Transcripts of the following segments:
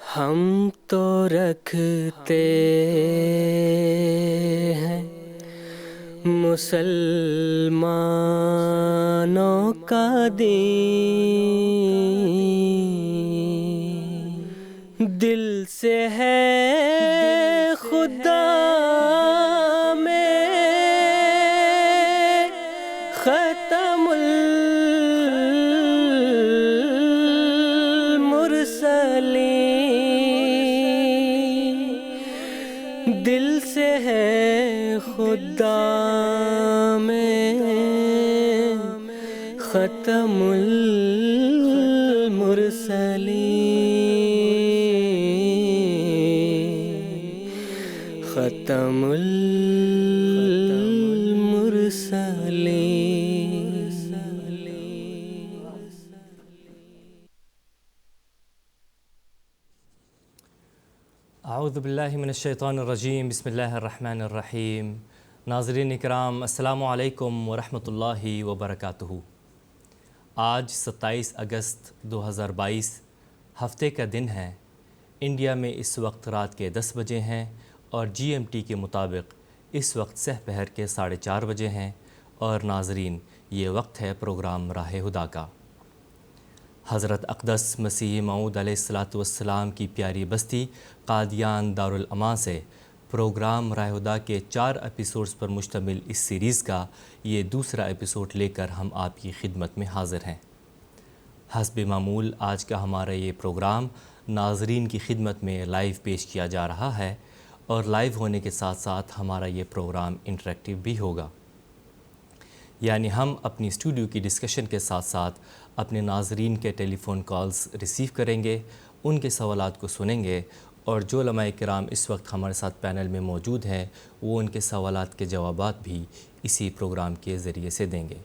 ہم تو رکھتے ہیں مسلمانوں کا دین، دل سے ہے خدا میں ختم المرسلین، دل سے ہے خدا میں ختم المرسلین، ختم المرسلین۔ اعوذ باللہ من الشیطان الرجیم، بسم اللہ الرحمن الرحیم۔ ناظرین اکرام، السلام علیکم ورحمۃ اللہ وبرکاتہ۔ آج 27 اگست 2022 ہفتے کا دن ہے۔ انڈیا میں اس وقت رات کے 10 بجے ہیں اور جی ایم ٹی کے مطابق اس وقت سہ پہر کے 4:30 بجے ہیں۔ اور ناظرین، یہ وقت ہے پروگرام راہ ہدیٰ کا۔ حضرت اقدس مسیح موعود علیہ السلام کی پیاری بستی قادیان دارالامان سے پروگرام راہ ہدیٰ کے 4 ایپیسوڈز پر مشتمل اس سیریز کا یہ دوسرا ایپیسوڈ لے کر ہم آپ کی خدمت میں حاضر ہیں۔ حسب معمول آج کا ہمارا یہ پروگرام ناظرین کی خدمت میں لائیو پیش کیا جا رہا ہے، اور لائیو ہونے کے ساتھ ساتھ ہمارا یہ پروگرام انٹریکٹیو بھی ہوگا، یعنی ہم اپنی اسٹوڈیو کی ڈسکشن کے ساتھ ساتھ اپنے ناظرین کے ٹیلی فون کالز ریسیو کریں گے، ان کے سوالات کو سنیں گے، اور جو علماء کرام اس وقت ہمارے ساتھ پینل میں موجود ہیں وہ ان کے سوالات کے جوابات بھی اسی پروگرام کے ذریعے سے دیں گے۔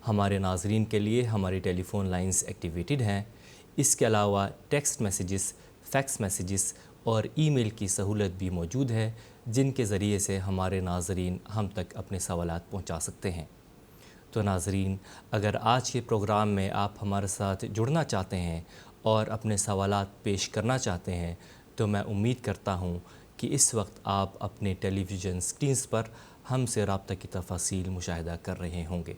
ہمارے ناظرین کے لیے ہماری ٹیلی فون لائنز ایکٹیویٹڈ ہیں۔ اس کے علاوہ ٹیکسٹ میسیجز، فیکس میسیجز اور ای میل کی سہولت بھی موجود ہے، جن کے ذریعے سے ہمارے ناظرین ہم تک اپنے سوالات پہنچا سکتے ہیں۔ تو ناظرین، اگر آج کے پروگرام میں آپ ہمارے ساتھ جڑنا چاہتے ہیں اور اپنے سوالات پیش کرنا چاہتے ہیں تو میں امید کرتا ہوں کہ اس وقت آپ اپنے ٹیلی ویژن اسکرینز پر ہم سے رابطہ کی تفاصیل مشاہدہ کر رہے ہوں گے۔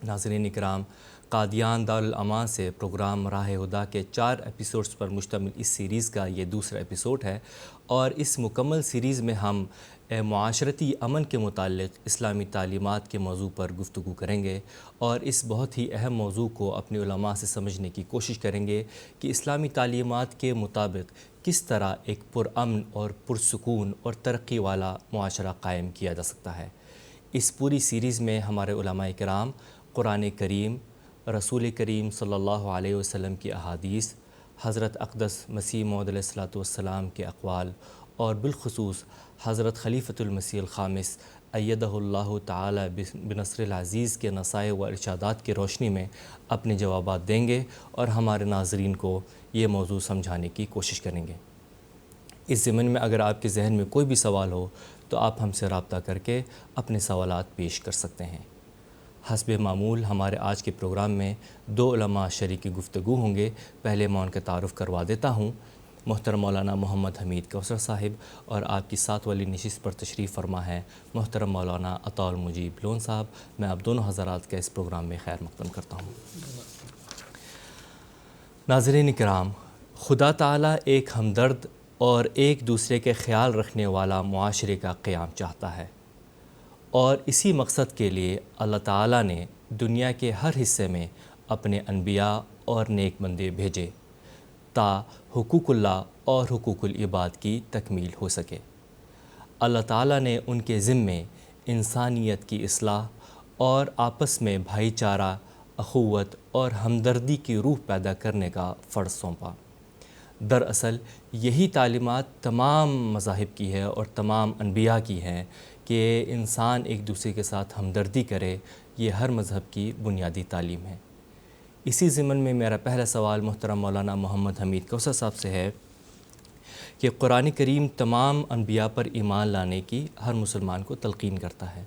ناظرین اکرام، قادیان دارالامان سے پروگرام راہ ہدیٰ کے 4 ایپیسوڈز پر مشتمل اس سیریز کا یہ دوسرا ایپیسوڈ ہے، اور اس مکمل سیریز میں ہم معاشرتی امن کے متعلق اسلامی تعلیمات کے موضوع پر گفتگو کریں گے، اور اس بہت ہی اہم موضوع کو اپنے علماء سے سمجھنے کی کوشش کریں گے کہ اسلامی تعلیمات کے مطابق کس طرح ایک پرامن اور پرسکون اور ترقی والا معاشرہ قائم کیا جا سکتا ہے۔ اس پوری سیریز میں ہمارے علماء کرام قرآن کریم، رسول کریم صلی اللہ علیہ وسلم کی احادیث، حضرت اقدس مسیح موعود علیہ السلام کے اقوال، اور بالخصوص حضرت خلیفۃ المسیح الخامس ایدہ اللہ تعالی بنصر العزیز کے نصائح و ارشادات کی روشنی میں اپنے جوابات دیں گے اور ہمارے ناظرین کو یہ موضوع سمجھانے کی کوشش کریں گے۔ اس ضمن میں اگر آپ کے ذہن میں کوئی بھی سوال ہو تو آپ ہم سے رابطہ کر کے اپنے سوالات پیش کر سکتے ہیں۔ حسب معمول ہمارے آج کے پروگرام میں 2 علماء شریک گفتگو ہوں گے۔ پہلے میں ان کا تعارف کروا دیتا ہوں۔ محترم مولانا محمد حمید کوثر صاحب، اور آپ کی ساتھ والی نشست پر تشریف فرما ہے محترم مولانا عطاء المجیب لون صاحب۔ میں آپ دونوں حضرات کا اس پروگرام میں خیر مقدم کرتا ہوں۔ ناظرین کرام، خدا تعالیٰ ایک ہمدرد اور ایک دوسرے کے خیال رکھنے والا معاشرے کا قیام چاہتا ہے، اور اسی مقصد کے لیے اللہ تعالیٰ نے دنیا کے ہر حصے میں اپنے انبیاء اور نیک بندے بھیجے تا حقوق اللہ اور حقوق العباد کی تکمیل ہو سکے۔ اللہ تعالیٰ نے ان کے ذمے انسانیت کی اصلاح اور آپس میں بھائی چارہ، اخوت اور ہمدردی کی روح پیدا کرنے کا فرض سونپا۔ دراصل یہی تعلیمات تمام مذاہب کی ہے اور تمام انبیاء کی ہیں کہ انسان ایک دوسرے کے ساتھ ہمدردی کرے۔ یہ ہر مذہب کی بنیادی تعلیم ہے۔ اسی ضمن میں میرا پہلا سوال محترم مولانا محمد حمید کوثر صاحب سے ہے کہ قرآن کریم تمام انبیاء پر ایمان لانے کی ہر مسلمان کو تلقین کرتا ہے،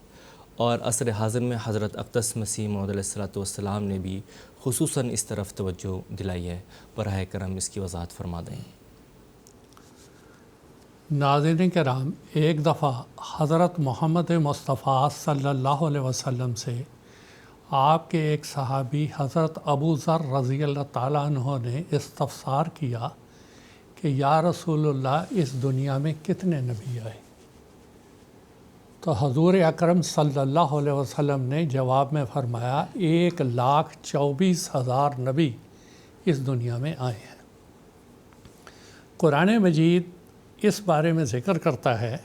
اور عصر حاضر میں حضرت اقدس مسیح موعود علیہ السلام نے بھی خصوصاً اس طرف توجہ دلائی ہے، براہ کرم اس کی وضاحت فرما دیں۔ ناظرین کرام، ایک دفعہ حضرت محمد مصطفیٰ صلی اللہ علیہ وسلم سے آپ کے ایک صحابی حضرت ابو ذر رضی اللہ تعالیٰ عنہ نے استفسار کیا کہ یا رسول اللہ، اس دنیا میں کتنے نبی آئے؟ تو حضور اکرم صلی اللہ علیہ وسلم نے جواب میں فرمایا 1,24,000 نبی اس دنیا میں آئے ہیں۔ قرآن مجید اس بارے میں ذکر کرتا ہے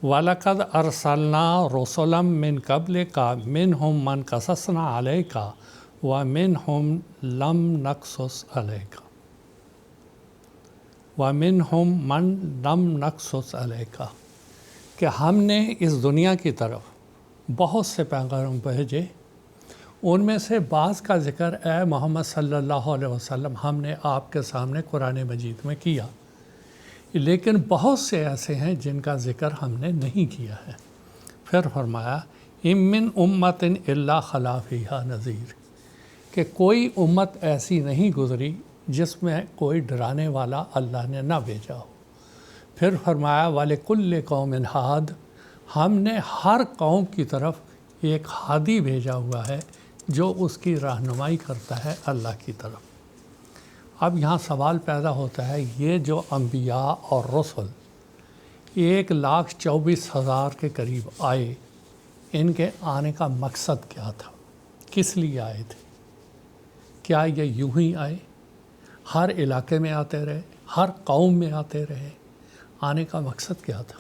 وَلَقَدْ أَرْسَلْنَا رُسُلًا مِّن قَبْلِكَ مِنْهُمْ مَنْ قَصَصْنَا عَلَيْكَ وَمِنْهُمْ لَمْ نَقْصُصْ عَلَيْكَ وَمِنْهُمْ مَنْ لَمْ نَقْصُصْ عَلَيْكَ کہ ہم نے اس دنیا کی طرف بہت سے پیغمبر بھیجے، ان میں سے بعض کا ذکر اے محمد صلی اللہ علیہ وسلم ہم نے آپ کے سامنے قرآن مجید میں کیا، لیکن بہت سے ایسے ہیں جن کا ذکر ہم نے نہیں کیا ہے۔ پھر فرمایا اِن مِّن أُمَّةٍ إِلَّا خَلَا فِيهَا نَذِيرٌ کہ کوئی امت ایسی نہیں گزری جس میں کوئی ڈرانے والا اللہ نے نہ بھیجا ہو۔ پھر فرمایا وَلِكُلِّ قَوْمٍ ہاد ہم نے ہر قوم کی طرف ایک ہادی بھیجا ہوا ہے جو اس کی رہنمائی کرتا ہے اللہ کی طرف۔ اب یہاں سوال پیدا ہوتا ہے، یہ جو انبیاء اور رسل 1,24,000 کے قریب آئے، ان کے آنے کا مقصد کیا تھا؟ کس لیے آئے تھے؟ کیا یہ یوں ہی آئے؟ ہر علاقے میں آتے رہے؟ ہر قوم میں آتے رہے؟ آنے کا مقصد کیا تھا؟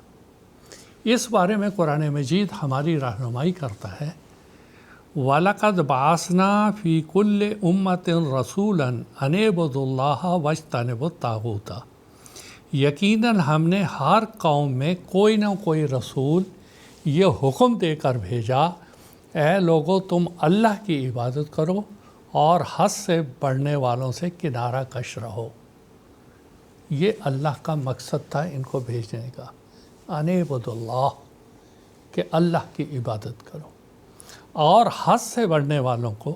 اس بارے میں قرآن مجید ہماری رہنمائی کرتا ہے وَلَقَدْ بَعَثْنَا فِي كُلِّ أُمَّةٍ رَسُولًا أَنِ اعْبُدُوا اللَّهَ وَاجْتَنِبُوا الطَّاغُوتَ یقیناً ہم نے ہر قوم میں کوئی نہ کوئی رسول یہ حکم دے کر بھیجا، اے لوگو تم اللہ کی عبادت کرو اور حد سے بڑھنے والوں سے کنارہ کش رہو۔ یہ اللہ کا مقصد تھا ان کو بھیجنے کا، أَنِ اعْبُدُوا اللَّهَ کہ اللہ کی عبادت کرو، اور حد سے بڑھنے والوں کو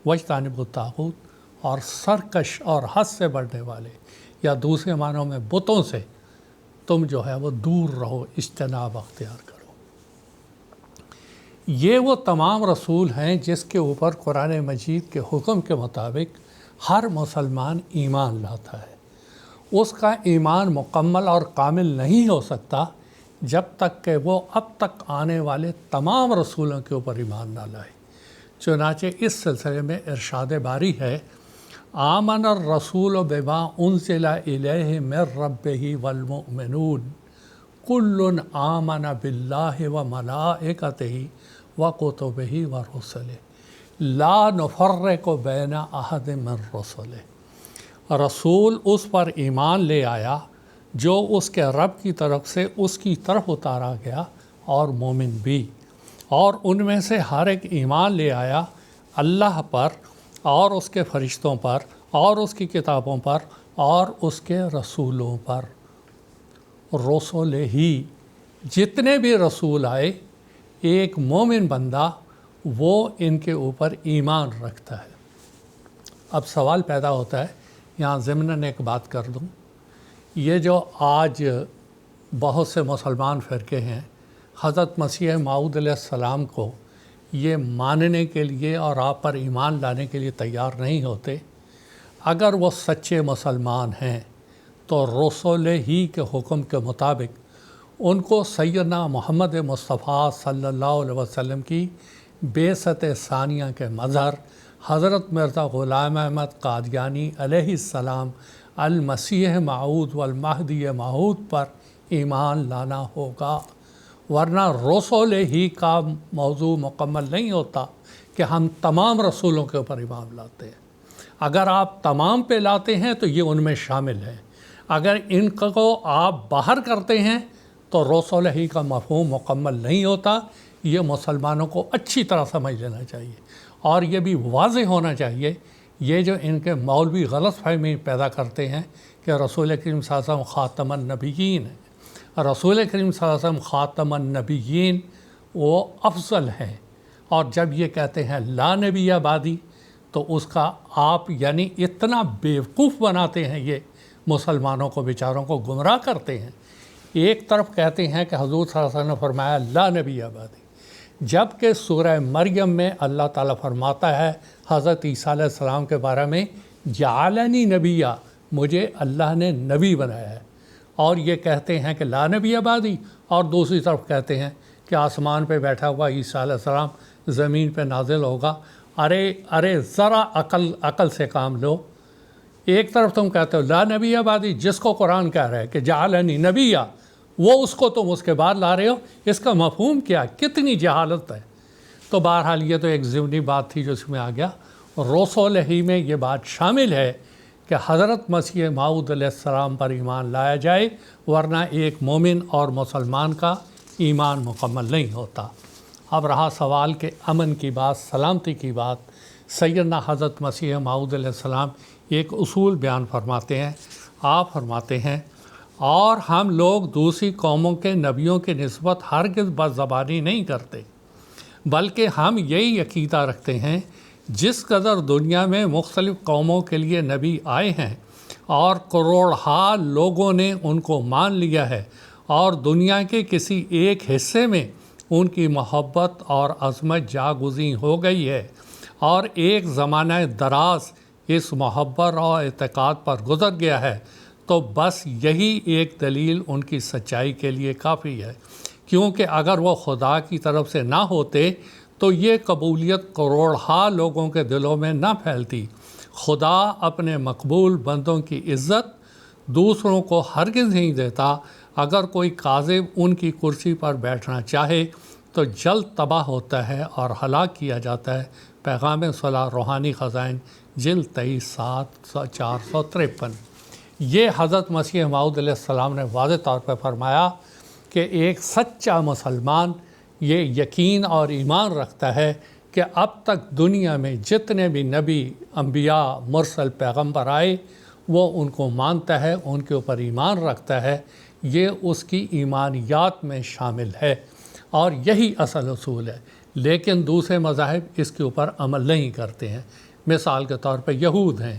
وَاجْتَنِبُوا الطَّاغُوتَ اور سرکش اور حد سے بڑھنے والے یا دوسرے معنوں میں بتوں سے تم جو ہے وہ دور رہو، اجتناب اختیار کرو۔ یہ وہ تمام رسول ہیں جس کے اوپر قرآن مجید کے حکم کے مطابق ہر مسلمان ایمان لاتا ہے۔ اس کا ایمان مکمل اور کامل نہیں ہو سکتا جب تک کہ وہ اب تک آنے والے تمام رسولوں کے اوپر ایمان نہ لائے۔ چنانچہ اس سلسلے میں ارشاد باری ہے آمن الرسول بما انزل الیہ من ربہ والمؤمنون کل آمن باللہ وملائکتہ وکتبہ ورسلہ لا نفرق بین احد من رسلہ۔ رسول اس پر ایمان لے آیا جو اس کے رب کی طرف سے اس کی طرف اتارا گیا، اور مومن بھی، اور ان میں سے ہر ایک ایمان لے آیا اللہ پر اور اس کے فرشتوں پر اور اس کی کتابوں پر اور اس کے رسولوں پر۔ رسول ہی جتنے بھی رسول آئے، ایک مومن بندہ وہ ان کے اوپر ایمان رکھتا ہے۔ اب سوال پیدا ہوتا ہے، یہاں ضمناً ایک بات کر دوں، یہ جو آج بہت سے مسلمان فرقے ہیں حضرت مسیح موعود علیہ السلام کو یہ ماننے کے لیے اور آپ پر ایمان لانے کے لیے تیار نہیں ہوتے، اگر وہ سچے مسلمان ہیں تو رسول ہی کے حکم کے مطابق ان کو سیدنا محمد مصطفیٰ صلی اللہ علیہ وسلم کی بعثت ثانیہ کے مظہر حضرت مرزا غلام احمد قادیانی علیہ السلام المسیح موعود والمہدی موعود پر ایمان لانا ہوگا، ورنہ رسول ہی کا موضوع مکمل نہیں ہوتا کہ ہم تمام رسولوں کے اوپر ایمان لاتے ہیں۔ اگر آپ تمام پہ لاتے ہیں تو یہ ان میں شامل ہے، اگر ان کو آپ باہر کرتے ہیں تو رسول ہی کا مفہوم مکمل نہیں ہوتا۔ یہ مسلمانوں کو اچھی طرح سمجھ لینا چاہیے، اور یہ بھی واضح ہونا چاہیے، یہ جو ان کے مولوی غلط فہمی پیدا کرتے ہیں کہ رسول کریم صلی اللہ علیہ وسلم خاتم النبیین ہے۔ رسول کریم صلی اللہ علیہ وسلم خاتم النبیین وہ افضل ہیں، اور جب یہ کہتے ہیں لا نبی بعدی تو اس کا آپ یعنی اتنا بیوقوف بناتے ہیں، یہ مسلمانوں کو بیچاروں کو گمراہ کرتے ہیں۔ ایک طرف کہتے ہیں کہ حضور صلی اللہ علیہ وسلم نے فرمایا لا نبی بعدی، جبکہ سورہ مریم میں اللہ تعالیٰ فرماتا ہے حضرت عیسیٰ علیہ السلام کے بارے میں جعلنی نبیہ، مجھے اللہ نے نبی بنایا ہے، اور یہ کہتے ہیں کہ لا نبی بعدی، اور دوسری طرف کہتے ہیں کہ آسمان پہ بیٹھا ہوا عیسیٰ علیہ السلام زمین پہ نازل ہوگا۔ ارے ذرا عقل سے کام لو۔ ایک طرف تم کہتے ہو لا نبی بعدی، جس کو قرآن کہہ رہا ہے کہ جعلنی نبیہ، وہ اس کو تم اس کے بعد لا رہے ہو، اس کا مفہوم کیا؟ کتنی جہالت ہے۔ تو بہرحال یہ تو ایک ضمنی بات تھی جو اس میں آ گیا۔ رسول ہی میں یہ بات شامل ہے کہ حضرت مسیح موعود علیہ السلام پر ایمان لایا جائے، ورنہ ایک مومن اور مسلمان کا ایمان مکمل نہیں ہوتا۔ اب رہا سوال کہ امن کی بات، سلامتی کی بات، سیدنا حضرت مسیح موعود علیہ السلام ایک اصول بیان فرماتے ہیں۔ آپ فرماتے ہیں اور ہم لوگ دوسری قوموں کے نبیوں کی نسبت ہرگز بد زبانی نہیں کرتے، بلکہ ہم یہی عقیدہ رکھتے ہیں جس قدر دنیا میں مختلف قوموں کے لیے نبی آئے ہیں اور کروڑہا لوگوں نے ان کو مان لیا ہے، اور دنیا کے کسی ایک حصے میں ان کی محبت اور عظمت جاگزیں ہو گئی ہے، اور ایک زمانہ دراز اس محبت اور اعتقاد پر گزر گیا ہے، تو بس یہی ایک دلیل ان کی سچائی کے لیے کافی ہے، کیونکہ اگر وہ خدا کی طرف سے نہ ہوتے تو یہ قبولیت کروڑہا لوگوں کے دلوں میں نہ پھیلتی۔ خدا اپنے مقبول بندوں کی عزت دوسروں کو ہرگز نہیں دیتا۔ اگر کوئی کاذب ان کی کرسی پر بیٹھنا چاہے تو جلد تباہ ہوتا ہے اور ہلاک کیا جاتا ہے۔ پیغام صلاح روحانی خزائن جلد 23 453۔ یہ حضرت مسیح موعود علیہ السلام نے واضح طور پر فرمایا کہ ایک سچا مسلمان یہ یقین اور ایمان رکھتا ہے کہ اب تک دنیا میں جتنے بھی نبی، انبیاء، مرسل، پیغمبر آئے وہ ان کو مانتا ہے، ان کے اوپر ایمان رکھتا ہے، یہ اس کی ایمانیات میں شامل ہے، اور یہی اصل اصول ہے۔ لیکن دوسرے مذاہب اس کے اوپر عمل نہیں کرتے ہیں۔ مثال کے طور پہ یہود ہیں،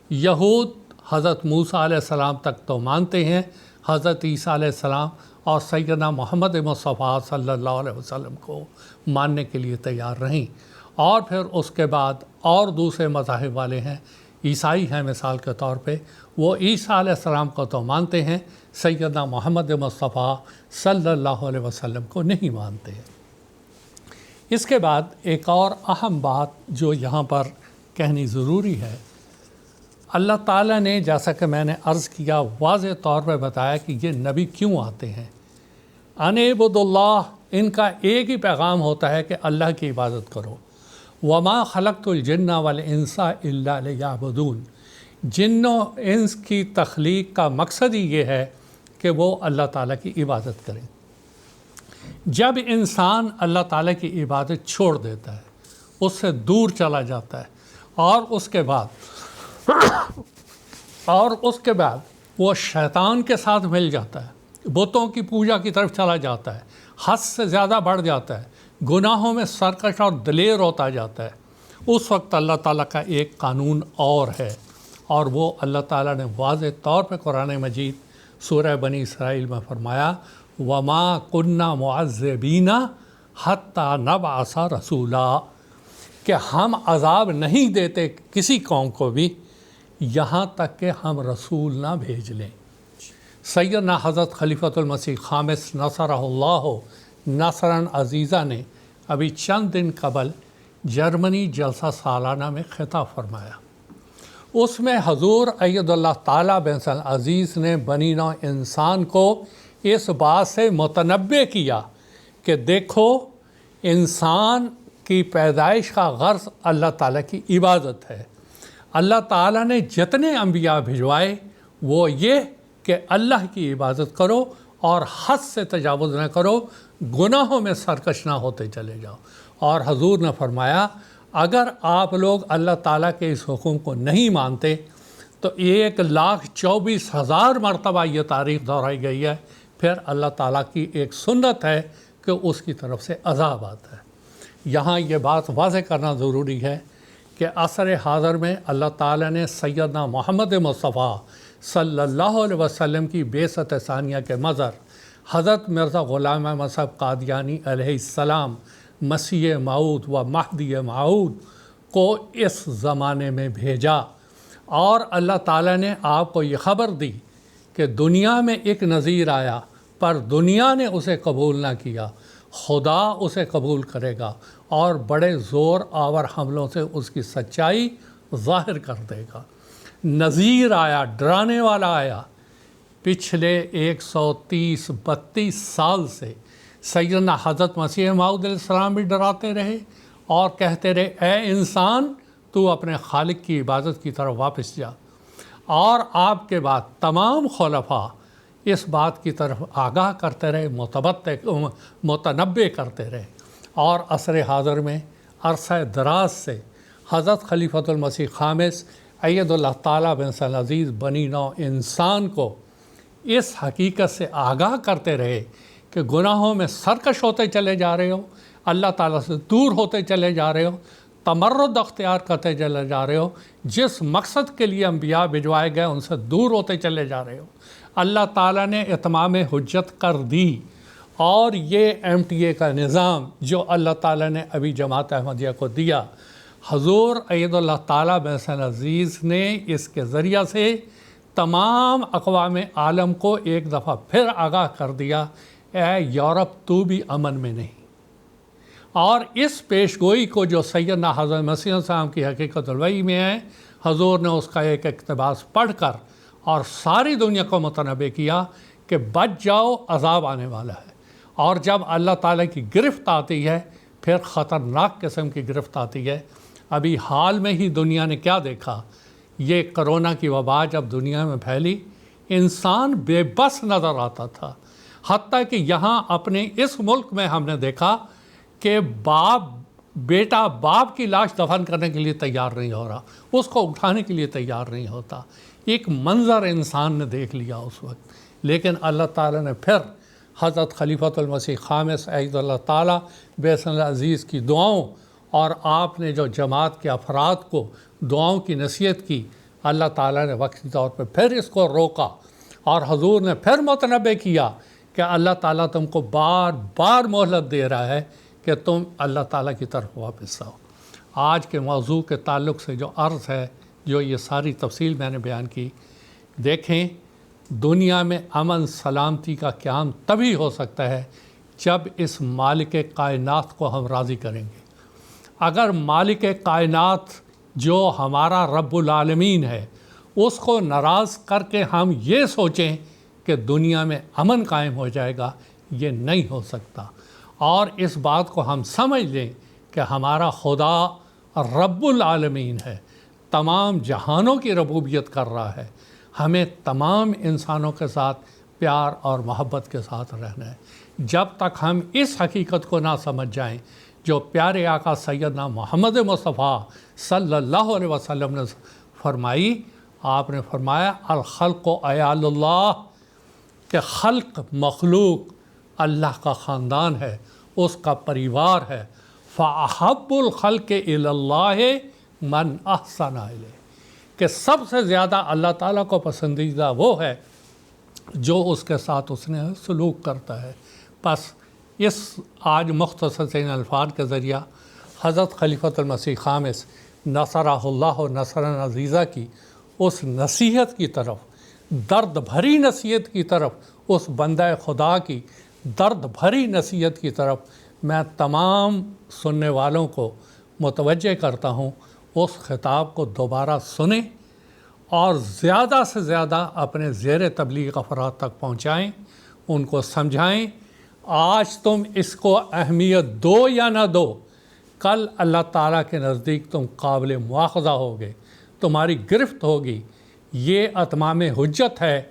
یہود حضرت موسیٰ علیہ السلام تک تو مانتے ہیں، حضرت عیسیٰ علیہ السلام اور سیدنا محمد مصطفیٰ صلی اللہ علیہ وسلم کو ماننے کے لیے تیار نہیں۔ اور پھر اس کے بعد اور دوسرے مذاہب والے ہیں، عیسائی ہیں مثال کے طور پہ، وہ عیسیٰ علیہ السلام کو تو مانتے ہیں، سیدنا محمد مصطفیٰ صلی اللہ علیہ وسلم کو نہیں مانتے ہیں۔ اس کے بعد ایک اور اہم بات جو یہاں پر کہنی ضروری ہے، اللہ تعالیٰ نے جیسا کہ میں نے عرض کیا واضح طور پر بتایا کہ یہ نبی کیوں آتے ہیں۔ ان اعبدوا اللہ، ان کا ایک ہی پیغام ہوتا ہے کہ اللہ کی عبادت کرو۔ وما خلقت الجن والانس الا لیعبدون، جن و انس کی تخلیق کا مقصد ہی یہ ہے کہ وہ اللہ تعالیٰ کی عبادت کریں۔ جب انسان اللہ تعالیٰ کی عبادت چھوڑ دیتا ہے، اس سے دور چلا جاتا ہے، اور اس کے بعد وہ شیطان کے ساتھ مل جاتا ہے، بتوں کی پوجا کی طرف چلا جاتا ہے، حد سے زیادہ بڑھ جاتا ہے، گناہوں میں سرکش اور دلیر ہوتا جاتا ہے، اس وقت اللہ تعالیٰ کا ایک قانون اور ہے، اور وہ اللہ تعالیٰ نے واضح طور پہ قرآن مجید سورہ بنی اسرائیل میں فرمایا وما كنا معذبین حتی نبعث رسولا، کہ ہم عذاب نہیں دیتے کسی قوم کو بھی یہاں تک کہ ہم رسول نہ بھیج لیں۔ سیدنا حضرت خلیفۃ المسیح خامس نصرہ اللہ نصراً عزیزہ نے ابھی چند دن قبل جرمنی جلسہ سالانہ میں خطاب فرمایا۔ اس میں حضور اید اللہ تعالیٰ بن عزیز نے بنی نوع انسان کو اس بات سے متنبع کیا کہ دیکھو، انسان کی پیدائش کا غرض اللہ تعالیٰ کی عبادت ہے۔ اللہ تعالیٰ نے جتنے انبیاء بھجوائے وہ یہ کہ اللہ کی عبادت کرو اور حد سے تجاوز نہ کرو، گناہوں میں سرکش نہ ہوتے چلے جاؤ۔ اور حضور نے فرمایا اگر آپ لوگ اللہ تعالیٰ کے اس حکم کو نہیں مانتے تو 1,24,000 مرتبہ یہ تاریخ دہرائی گئی ہے، پھر اللہ تعالیٰ کی ایک سنت ہے کہ اس کی طرف سے عذاب آتا ہے۔ یہاں یہ بات واضح کرنا ضروری ہے کہ عصر حاضر میں اللہ تعالیٰ نے سیدنا محمد مصطفیٰ صلی اللہ علیہ وسلم کی بعثت ثانیہ کے مظہر حضرت مرزا غلام احمد صاحب قادیانی علیہ السلام مسیح موعود و مہدی موعود کو اس زمانے میں بھیجا، اور اللہ تعالیٰ نے آپ کو یہ خبر دی کہ دنیا میں ایک نذیر آیا پر دنیا نے اسے قبول نہ کیا، خدا اسے قبول کرے گا اور بڑے زور آور حملوں سے اس کی سچائی ظاہر کر دے گا۔ نذیر آیا، ڈرانے والا آیا۔ پچھلے 130-32 سال سے سیدنا حضرت مسیح موعود علیہ السلام بھی ڈراتے رہے اور کہتے رہے اے انسان تو اپنے خالق کی عبادت کی طرف واپس جا، اور آپ کے بعد تمام خلفاء اس بات کی طرف آگاہ کرتے رہے، متنبع کرتے رہے، اور عصر حاضر میں عرصہ دراز سے حضرت خلیفۃ المسیح خامس اید اللہ تعالیٰ بن سل عزیز بنی نوع انسان کو اس حقیقت سے آگاہ کرتے رہے کہ گناہوں میں سرکش ہوتے چلے جا رہے ہو، اللہ تعالیٰ سے دور ہوتے چلے جا رہے ہو، تمرد اختیار کرتے چلے جا رہے ہو، جس مقصد کے لیے انبیاء بھجوائے گئے ان سے دور ہوتے چلے جا رہے ہو۔ اللہ تعالیٰ نے اتمام حجت کر دی، اور یہ MTA کا نظام جو اللہ تعالیٰ نے ابھی جماعت احمدیہ کو دیا، حضور اید اللہ تعالیٰ بن سل عزیز نے اس کے ذریعہ سے تمام اقوام عالم کو ایک دفعہ پھر آگاہ کر دیا، اے یورپ تو بھی امن میں نہیں۔ اور اس پیشگوئی کو جو سیدنا حضرت مسیح السلام کی حقیقت الوحی میں ہے، حضور نے اس کا ایک اقتباس پڑھ کر اور ساری دنیا کو متنبع کیا کہ بچ جاؤ، عذاب آنے والا ہے۔ اور جب اللہ تعالیٰ کی گرفت آتی ہے پھر خطرناک قسم کی گرفت آتی ہے۔ ابھی حال میں ہی دنیا نے کیا دیکھا، یہ کرونا کی وبا جب دنیا میں پھیلی انسان بے بس نظر آتا تھا، حتیٰ کہ یہاں اپنے اس ملک میں ہم نے دیکھا کہ بیٹا باپ کی لاش دفن کرنے کے لیے تیار نہیں ہو رہا، اس کو اٹھانے کے لیے تیار نہیں ہوتا۔ ایک منظر انسان نے دیکھ لیا اس وقت، لیکن اللہ تعالیٰ نے پھر حضرت خلیفۃ المسیح خامس اید اللہ تعالیٰ بن سل عزیز کی دعاؤں، اور آپ نے جو جماعت کے افراد کو دعاؤں کی نصیحت کی، اللہ تعالیٰ نے وقتی طور پہ پھر اس کو روکا، اور حضور نے پھر متنبع کیا کہ اللہ تعالیٰ تم کو بار بار مہلت دے رہا ہے کہ تم اللہ تعالیٰ کی طرف واپس آؤ۔ آج کے موضوع کے تعلق سے جو عرض ہے، جو یہ ساری تفصیل میں نے بیان کی، دیکھیں دنیا میں امن سلامتی کا قیام تبھی ہو سکتا ہے جب اس مالک کائنات کو ہم راضی کریں گے۔ اگر مالک کائنات جو ہمارا رب العالمین ہے اس کو ناراض کر کے ہم یہ سوچیں کہ دنیا میں امن قائم ہو جائے گا، یہ نہیں ہو سکتا۔ اور اس بات کو ہم سمجھ لیں کہ ہمارا خدا رب العالمین ہے، تمام جہانوں کی ربوبیت کر رہا ہے، ہمیں تمام انسانوں کے ساتھ پیار اور محبت کے ساتھ رہنا ہے۔ جب تک ہم اس حقیقت کو نہ سمجھ جائیں جو پیارے آقا سیدنا محمد مصطفیٰ صلی اللہ علیہ وسلم نے فرمائی، آپ نے فرمایا الخلق عیال اللہ، کہ خلق مخلوق اللہ کا خاندان ہے، اس کا پریوار ہے۔ فَأَحَبُّ الْخَلْقِ إِلَى اللَّهِ مَنْ أَحْسَنَ إِلَيْهِ، کہ سب سے زیادہ اللہ تعالیٰ کو پسندیدہ وہ ہے جو اس کے ساتھ اس نے سلوک کرتا ہے۔ بس اس آج مختصر سے الفاظ کے ذریعہ حضرت خلیفۃ المسیح خامس نصرہ اللہ نصرا عزیزہ کی اس نصیحت کی طرف، درد بھری نصیحت کی طرف، اس بندہ خدا کی درد بھری نصیحت کی طرف میں تمام سننے والوں کو متوجہ کرتا ہوں۔ اس خطاب کو دوبارہ سنیں اور زیادہ سے زیادہ اپنے زیر تبلیغ افراد تک پہنچائیں، ان کو سمجھائیں۔ آج تم اس کو اہمیت دو یا نہ دو، کل اللہ تعالیٰ کے نزدیک تم قابل مواخذہ ہوگے، تمہاری گرفت ہوگی۔ یہ اتمام حجت ہے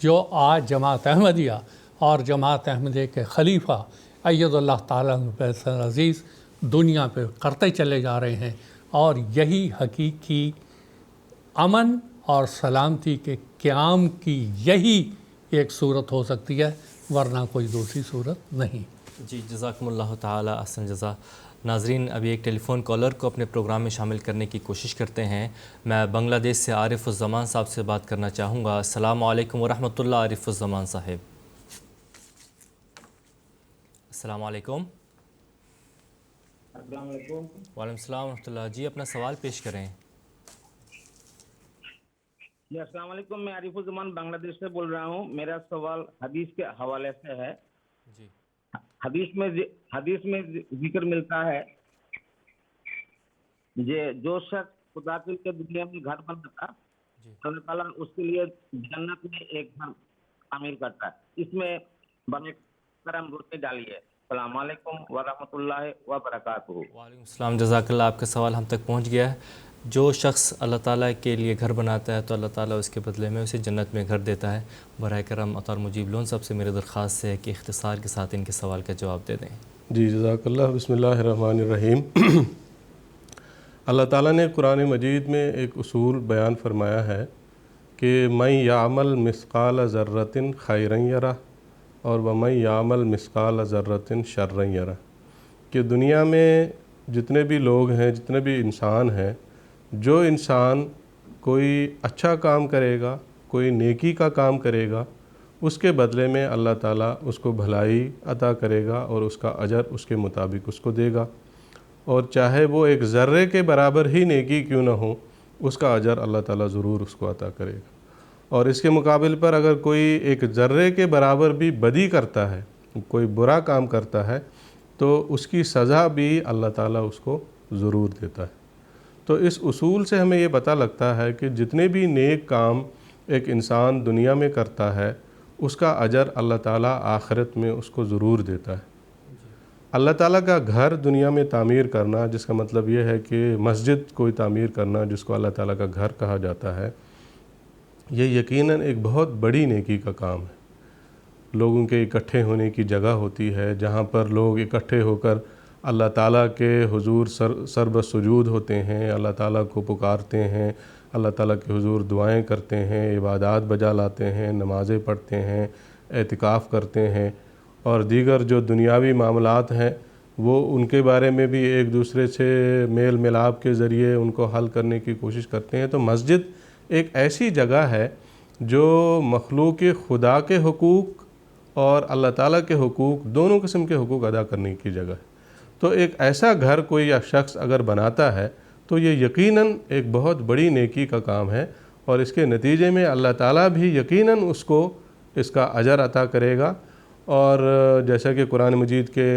جو آج جماعت احمدیہ اور جماعت احمدیہ کے خلیفہ اید اللہ تعالیٰ بن سل عزیز دنیا پہ کرتے چلے جا رہے ہیں، اور یہی حقیقی امن اور سلامتی کے قیام کی یہی ایک صورت ہو سکتی ہے، ورنہ کوئی دوسری صورت نہیں۔ جی جزاکم اللہ تعالی احسن جزا۔ ناظرین ابھی ایک ٹیلی فون کالر کو اپنے پروگرام میں شامل کرنے کی کوشش کرتے ہیں۔ میں بنگلہ دیش سے عارف الزمان صاحب سے بات کرنا چاہوں گا۔ السلام علیکم ورحمۃ اللہ عارف الزمان صاحب۔ السلام علیکم۔ السلام علیکم۔ وعلیکم السلام ورحمۃ اللہ۔ جی اپنا سوال پیش کریں۔ جی السلام علیکم، میں عارف الزمان بنگلہ دیش سے بول رہا ہوں۔ میرا سوال حدیث کے حوالے سے ہے۔ جی حدیث میں ذکر ملتا ہے جو شخص خدا کے لیے دنیا میں گھر بناتا جی اللہ تعالیٰ اس کے لیے جنت میں ایک گھر تعمیر کرتا ہے، اس میں بڑے کرم روٹی ڈالیے۔ السلام علیکم ورحمۃ اللہ وبرکاتہ۔ وعلیکم السلام، جزاک اللہ، آپ کا سوال ہم تک پہنچ گیا ہے۔ جو شخص اللہ تعالیٰ کے لیے گھر بناتا ہے تو اللہ تعالیٰ اس کے بدلے میں اسے جنت میں گھر دیتا ہے۔ براہ کرم عطار مجیب لون صاحب سے میری درخواست ہے کہ اختصار کے ساتھ ان کے سوال کا جواب دے دیں۔ جی جزاک اللہ۔ بسم اللہ الرحمن الرحیم۔ اللہ تعالیٰ نے قرآن مجید میں ایک اصول بیان فرمایا ہے کہ من یعمل مثقال ذرۃ خیرا یرہ اور ومن یعمل مثقال ذرۃ شرا یرہ، کہ دنیا میں جتنے بھی لوگ ہیں، جتنے بھی انسان ہیں، جو انسان کوئی اچھا کام کرے گا، کوئی نیکی کا کام کرے گا، اس کے بدلے میں اللہ تعالیٰ اس کو بھلائی عطا کرے گا اور اس کا اجر اس کے مطابق اس کو دے گا، اور چاہے وہ ایک ذرے کے برابر ہی نیکی کیوں نہ ہو، اس کا اجر اللہ تعالیٰ ضرور اس کو عطا کرے گا۔ اور اس کے مقابل پر اگر کوئی ایک ذرے کے برابر بھی بدی کرتا ہے، کوئی برا کام کرتا ہے، تو اس کی سزا بھی اللہ تعالیٰ اس کو ضرور دیتا ہے۔ تو اس اصول سے ہمیں یہ پتہ لگتا ہے کہ جتنے بھی نیک کام ایک انسان دنیا میں کرتا ہے، اس کا اجر اللہ تعالیٰ آخرت میں اس کو ضرور دیتا ہے۔ اللہ تعالیٰ کا گھر دنیا میں تعمیر کرنا، جس کا مطلب یہ ہے کہ مسجد کوئی تعمیر کرنا جس کو اللہ تعالیٰ کا گھر کہا جاتا ہے، یہ یقیناً ایک بہت بڑی نیکی کا کام ہے۔ لوگوں کے اکٹھے ہونے کی جگہ ہوتی ہے جہاں پر لوگ اکٹھے ہو کر اللہ تعالیٰ کے حضور سربت سجود ہوتے ہیں، اللہ تعالیٰ کو پکارتے ہیں، اللہ تعالیٰ کے حضور دعائیں کرتے ہیں، عبادات بجا لاتے ہیں، نمازیں پڑھتے ہیں، اعتکاف کرتے ہیں، اور دیگر جو دنیاوی معاملات ہیں وہ ان کے بارے میں بھی ایک دوسرے سے میل ملاپ کے ذریعے ان کو حل کرنے کی کوشش کرتے ہیں۔ تو مسجد ایک ایسی جگہ ہے جو مخلوق خدا کے حقوق اور اللہ تعالیٰ کے حقوق، دونوں قسم کے حقوق ادا کرنے کی جگہ ہے۔ تو ایک ایسا گھر کوئی شخص اگر بناتا ہے تو یہ یقیناً ایک بہت بڑی نیکی کا کام ہے، اور اس کے نتیجے میں اللہ تعالیٰ بھی یقیناً اس کو اس کا اجر عطا کرے گا۔ اور جیسا کہ قرآن مجید کے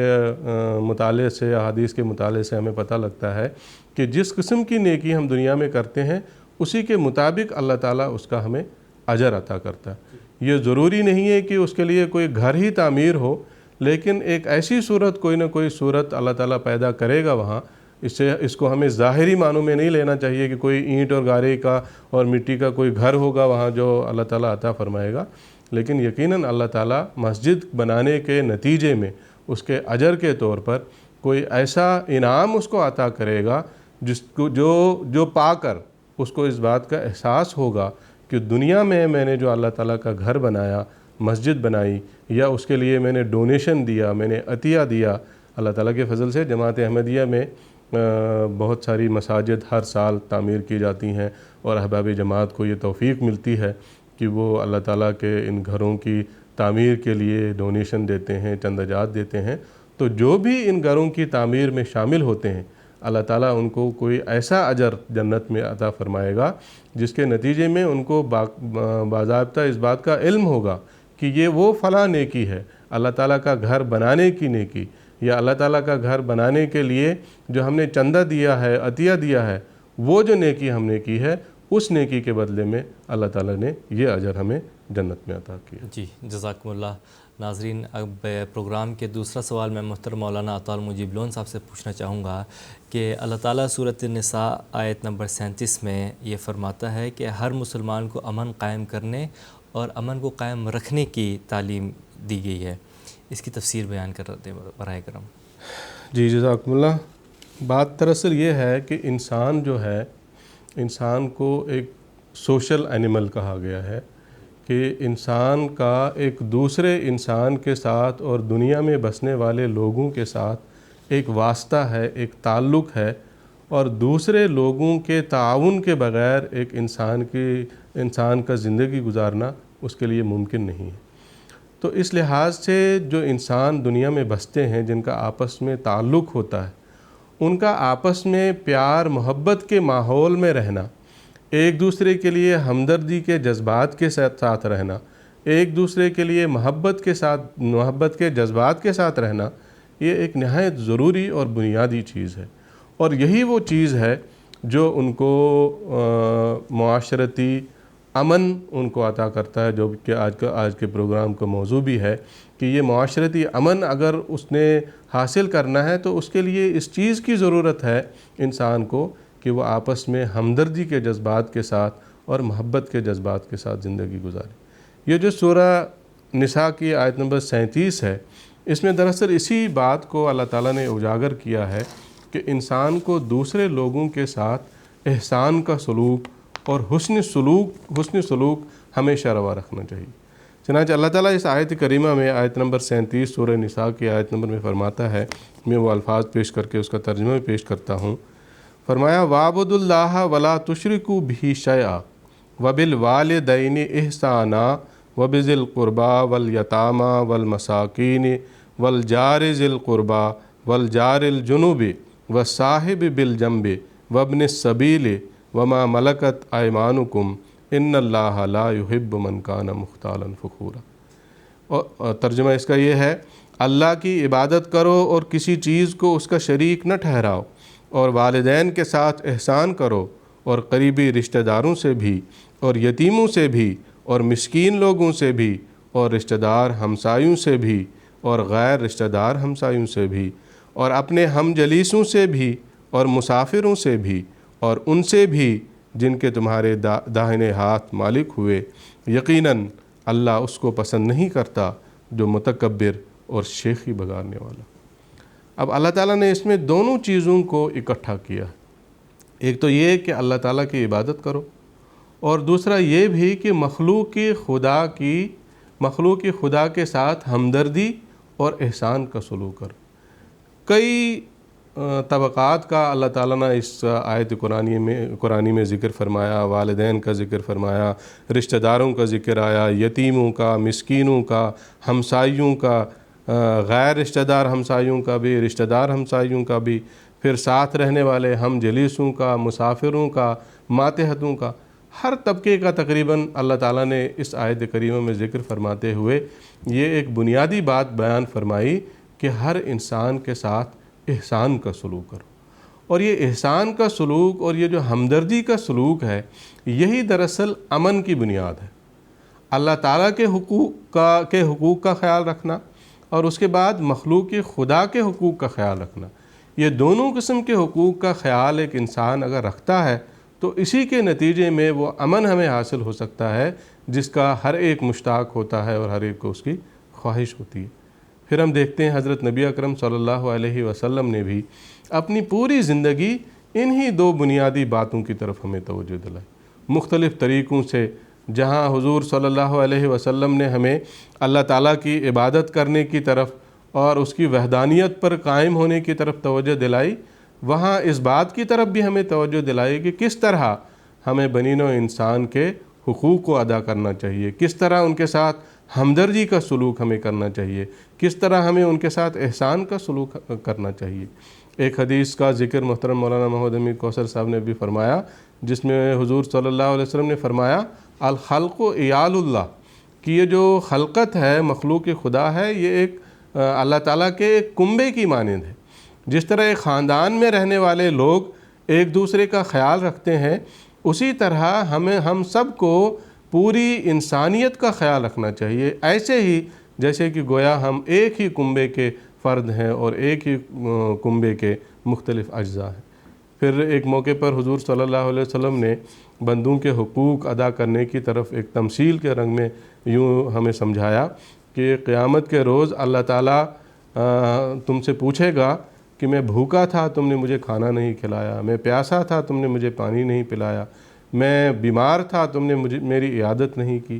مطالعے سے، احادیث کے مطالعے سے ہمیں پتہ لگتا ہے کہ جس قسم کی نیکی ہم دنیا میں کرتے ہیں اسی کے مطابق اللہ تعالیٰ اس کا ہمیں اجر عطا کرتا ہے۔ یہ ضروری نہیں ہے کہ اس کے لیے کوئی گھر ہی تعمیر ہو، لیکن ایک ایسی صورت، کوئی نہ کوئی صورت اللہ تعالیٰ پیدا کرے گا وہاں۔ اس کو ہمیں ظاہری معنوں میں نہیں لینا چاہیے کہ کوئی اینٹ اور گارے کا اور مٹی کا کوئی گھر ہوگا وہاں جو اللہ تعالیٰ عطا فرمائے گا، لیکن یقیناً اللہ تعالیٰ مسجد بنانے کے نتیجے میں اس کے اجر کے طور پر کوئی ایسا انعام اس کو عطا کرے گا جس کو جو پا کر اس کو اس بات کا احساس ہوگا کہ دنیا میں نے جو اللہ تعالیٰ کا گھر بنایا، مسجد بنائی، یا اس کے لیے میں نے ڈونیشن دیا، میں نے عطیہ دیا۔ اللہ تعالیٰ کے فضل سے جماعت احمدیہ میں بہت ساری مساجد ہر سال تعمیر کی جاتی ہیں، اور احباب جماعت کو یہ توفیق ملتی ہے کہ وہ اللہ تعالیٰ کے ان گھروں کی تعمیر کے لیے ڈونیشن دیتے ہیں، چندہ دیتے ہیں۔ تو جو بھی ان گھروں کی تعمیر میں شامل ہوتے ہیں، اللہ تعالیٰ ان کو کوئی ایسا اجر جنت میں عطا فرمائے گا جس کے نتیجے میں ان کو باضابطہ اس بات کا علم ہوگا کہ یہ وہ فلاں نیکی ہے، اللہ تعالیٰ کا گھر بنانے کی نیکی، یا اللہ تعالیٰ کا گھر بنانے کے لیے جو ہم نے چندہ دیا ہے، عطیہ دیا ہے، وہ جو نیکی ہم نے کی ہے، اس نیکی کے بدلے میں اللہ تعالیٰ نے یہ اجر ہمیں جنت میں عطا کیا۔ جی جزاکم اللہ۔ ناظرین اب پروگرام کے دوسرا سوال میں محترم مولانا عطار مجیب لون صاحب سے پوچھنا چاہوں گا کہ اللہ تعالیٰ سورۃ النساء آیت نمبر 37 میں یہ فرماتا ہے کہ ہر مسلمان کو امن قائم کرنے اور امن کو قائم رکھنے کی تعلیم دی گئی ہے، اس کی تفسیر بیان کر دیں براہ کرم۔ جی جزاکم اللہ۔ بات دراصل یہ ہے کہ انسان جو ہے، انسان کو ایک سوشل اینیمل کہا گیا ہے کہ انسان کا ایک دوسرے انسان کے ساتھ اور دنیا میں بسنے والے لوگوں کے ساتھ ایک واسطہ ہے، ایک تعلق ہے، اور دوسرے لوگوں کے تعاون کے بغیر ایک انسان کا زندگی گزارنا اس کے لیے ممکن نہیں ہے۔ تو اس لحاظ سے جو انسان دنیا میں بستے ہیں، جن کا آپس میں تعلق ہوتا ہے، ان کا آپس میں پیار محبت کے ماحول میں رہنا، ایک دوسرے کے لیے ہمدردی کے جذبات کے ساتھ رہنا، ایک دوسرے کے لیے محبت کے جذبات کے ساتھ رہنا، یہ ایک نہایت ضروری اور بنیادی چیز ہے، اور یہی وہ چیز ہے جو ان کو معاشرتی امن ان کو عطا کرتا ہے، جو کہ آج کے پروگرام کا موضوع بھی ہے کہ یہ معاشرتی امن اگر اس نے حاصل کرنا ہے تو اس کے لیے اس چیز کی ضرورت ہے انسان کو کہ وہ آپس میں ہمدردی کے جذبات کے ساتھ اور محبت کے جذبات کے ساتھ زندگی گزارے۔ یہ جو سورہ نساء کی آیت نمبر 37 ہے، اس میں دراصل اسی بات کو اللہ تعالیٰ نے اجاگر کیا ہے کہ انسان کو دوسرے لوگوں کے ساتھ احسان کا سلوک اور حسن سلوک ہمیشہ روا رکھنا چاہیے۔ چنانچہ اللہ تعالیٰ اس آیت کریمہ میں آیت نمبر 37 سورہ نساء کی آیت نمبر میں فرماتا ہے، میں وہ الفاظ پیش کر کے اس کا ترجمہ بھی پیش کرتا ہوں۔ فرمایا وَاعْبُدُوا اللَّهَ وَلَا تُشْرِكُوا بِهِ شَيْئًا وَبِالْوَالِدَيْنِ إِحْسَانًا وَبِذِي الْقُرْبَى وَالْيَتَامَى وَالْمَسَاكِينِ وَالْجَارِ ذِي الْقُرْبَى وَالْجَارِ الْجُنُبِ وَالصَّاحِبِ بِالْجَنبِ وَابْنِ السَّبِيلِ وَمَا مَلَكَتْ أَيْمَانُكُمْ إِنَّ اللَّهَ لَا يُحِبُّ مَنْ كَانَ مُخْتَالًا فَخُورًا۔ اور ترجمہ اس کا یہ ہے، اللہ کی عبادت کرو اور کسی چیز کو اس کا شریک نہ ٹھہراؤ، اور والدین کے ساتھ احسان کرو، اور قریبی رشتہ داروں سے بھی، اور یتیموں سے بھی، اور مسکین لوگوں سے بھی، اور رشتہ دار ہمسایوں سے بھی، اور غیر رشتہ دار ہمسایوں سے بھی، اور اپنے ہم جلیسوں سے بھی، اور مسافروں سے بھی، اور ان سے بھی جن کے تمہارے داہنے ہاتھ مالک ہوئے، یقیناً اللہ اس کو پسند نہیں کرتا جو متکبر اور شیخی بگاڑنے والا۔ اب اللہ تعالیٰ نے اس میں دونوں چیزوں کو اکٹھا کیا، ایک تو یہ کہ اللہ تعالیٰ کی عبادت کرو، اور دوسرا یہ بھی کہ مخلوق خدا کے ساتھ ہمدردی اور احسان کا سلوک کرو۔ کئی طبقات کا اللہ تعالیٰ نے اس آیت قرآنی میں ذکر فرمایا، والدین کا ذکر فرمایا، رشتہ داروں کا ذکر آیا، یتیموں کا، مسکینوں کا، ہمسائیوں کا، غیر رشتہ دار ہمسائیوں کا بھی، رشتہ دار ہمسائیوں کا بھی، پھر ساتھ رہنے والے ہم جلیسوں کا، مسافروں کا، ماتحتوں کا، ہر طبقے کا تقریباً اللہ تعالیٰ نے اس آیت کریمہ میں ذکر فرماتے ہوئے یہ ایک بنیادی بات بیان فرمائی کہ ہر انسان کے ساتھ احسان کا سلوک کرو۔ اور یہ احسان کا سلوک اور یہ جو ہمدردی کا سلوک ہے، یہی دراصل امن کی بنیاد ہے۔ اللہ تعالیٰ کے حقوق کا خیال رکھنا اور اس کے بعد مخلوق خدا کے حقوق کا خیال رکھنا، یہ دونوں قسم کے حقوق کا خیال ایک انسان اگر رکھتا ہے تو اسی کے نتیجے میں وہ امن ہمیں حاصل ہو سکتا ہے جس کا ہر ایک مشتاق ہوتا ہے اور ہر ایک کو اس کی خواہش ہوتی ہے۔ پھر ہم دیکھتے ہیں حضرت نبی اکرم صلی اللہ علیہ وسلم نے بھی اپنی پوری زندگی انہی دو بنیادی باتوں کی طرف ہمیں توجہ دلائی، مختلف طریقوں سے۔ جہاں حضور صلی اللہ علیہ وسلم نے ہمیں اللہ تعالیٰ کی عبادت کرنے کی طرف اور اس کی وحدانیت پر قائم ہونے کی طرف توجہ دلائی، وہاں اس بات کی طرف بھی ہمیں توجہ دلائی کہ کس طرح ہمیں بنی نوع انسان کے حقوق کو ادا کرنا چاہیے، کس طرح ان کے ساتھ ہمدردی کا سلوک ہمیں کرنا چاہیے، کس طرح ہمیں ان کے ساتھ احسان کا سلوک کرنا چاہیے۔ ایک حدیث کا ذکر محترم مولانا محمد امین کوثر صاحب نے بھی فرمایا، جس میں حضور صلی اللہ علیہ وسلم نے فرمایا الخلق عیال اللہ، کہ یہ جو خلقت ہے، مخلوق خدا ہے، یہ ایک اللہ تعالیٰ کے ایک کنبے کی مانند ہے۔ جس طرح ایک خاندان میں رہنے والے لوگ ایک دوسرے کا خیال رکھتے ہیں، اسی طرح ہم سب کو پوری انسانیت کا خیال رکھنا چاہیے، ایسے ہی جیسے کہ گویا ہم ایک ہی کنبے کے فرد ہیں اور ایک ہی کنبے کے مختلف اجزاء ہیں۔ پھر ایک موقع پر حضور صلی اللہ علیہ وسلم نے بندوں کے حقوق ادا کرنے کی طرف ایک تمثیل کے رنگ میں یوں ہمیں سمجھایا کہ قیامت کے روز اللہ تعالیٰ تم سے پوچھے گا کہ میں بھوکا تھا، تم نے مجھے کھانا نہیں کھلایا، میں پیاسا تھا، تم نے مجھے پانی نہیں پلایا، میں بیمار تھا، تم نے میری عیادت نہیں کی،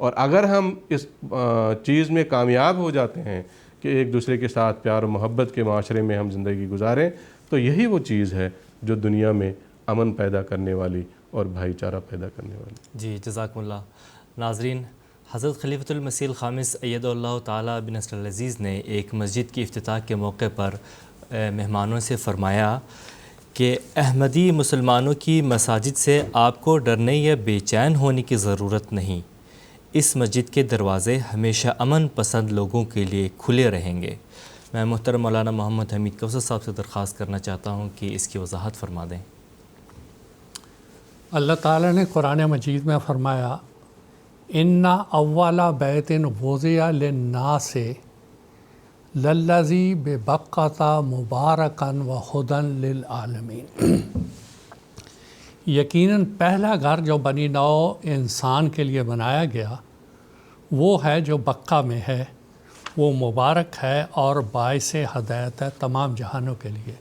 اور اگر ہم اس چیز میں کامیاب ہو جاتے ہیں کہ ایک دوسرے کے ساتھ پیار و محبت کے معاشرے میں ہم زندگی گزاریں، تو یہی وہ چیز ہے جو دنیا میں امن پیدا کرنے والی اور بھائی چارہ پیدا کرنے والی۔ جی جزاکم اللہ۔ ناظرین، حضرت خلیفۃ المسیح الخامس ایدہ اللہ تعالیٰ بنصر العزیز نے ایک مسجد کی افتتاح کے موقع پر مہمانوں سے فرمایا کہ احمدی مسلمانوں کی مساجد سے آپ کو ڈرنے یا بے چین ہونے کی ضرورت نہیں، اس مسجد کے دروازے ہمیشہ امن پسند لوگوں کے لیے کھلے رہیں گے۔ میں محترم مولانا محمد حمید کوثر صاحب سے درخواست کرنا چاہتا ہوں کہ اس کی وضاحت فرما دیں۔ اللہ تعالیٰ نے قرآن مجید میں فرمایا اِنَّ اَوَّلَ بَيْتٍ وُضِعَ لِلنَّاسِ لَلَّذِي بِبَکَّةَ مُبَارَكًا وَهُدًى لِلْعَالَمِينَ، یقیناً پہلا گھر جو بنی نوع انسان کے لیے بنایا گیا وہ ہے جو بکہ میں ہے، وہ مبارک ہے اور باعث ہدایت ہے تمام جہانوں کے لیے۔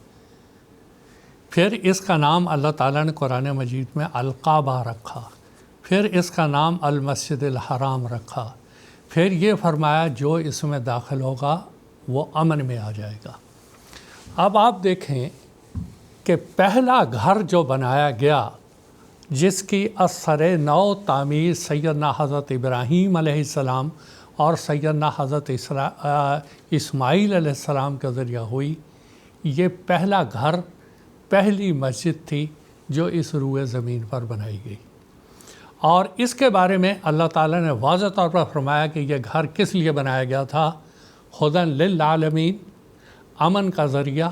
پھر اس کا نام اللہ تعالیٰ نے قرآن مجید میں القعبہ رکھا، پھر اس کا نام المسجد الحرام رکھا، پھر یہ فرمایا جو اس میں داخل ہوگا وہ امن میں آ جائے گا۔ اب آپ دیکھیں کہ پہلا گھر جو بنایا گیا جس کی اثر نو تعمیر سیدنا حضرت ابراہیم علیہ السلام اور سیدنا حضرت اسماعیل علیہ السلام کے ذریعہ ہوئی، یہ پہلا گھر، پہلی مسجد تھی جو اس روئے زمین پر بنائی گئی۔ اور اس کے بارے میں اللہ تعالیٰ نے واضح طور پر فرمایا کہ یہ گھر کس لیے بنایا گیا تھا؟ ہدی للعالمین، امن کا ذریعہ،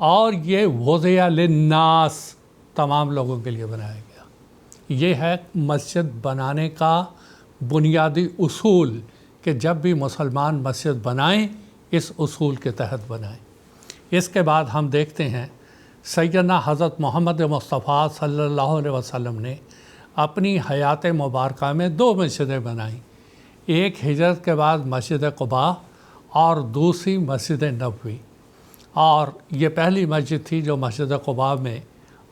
اور یہ وضع للناس، تمام لوگوں کے لیے بنایا گیا۔ یہ ہے مسجد بنانے کا بنیادی اصول کہ جب بھی مسلمان مسجد بنائیں اس اصول کے تحت بنائیں۔ اس کے بعد ہم دیکھتے ہیں سیدنا حضرت محمد مصطفیٰ صلی اللہ علیہ وسلم نے اپنی حیات مبارکہ میں 2 مسجدیں بنائیں، ایک ہجرت کے بعد مسجد قباء اور دوسری مسجد نبوی۔ اور یہ پہلی مسجد تھی جو مسجد قباء میں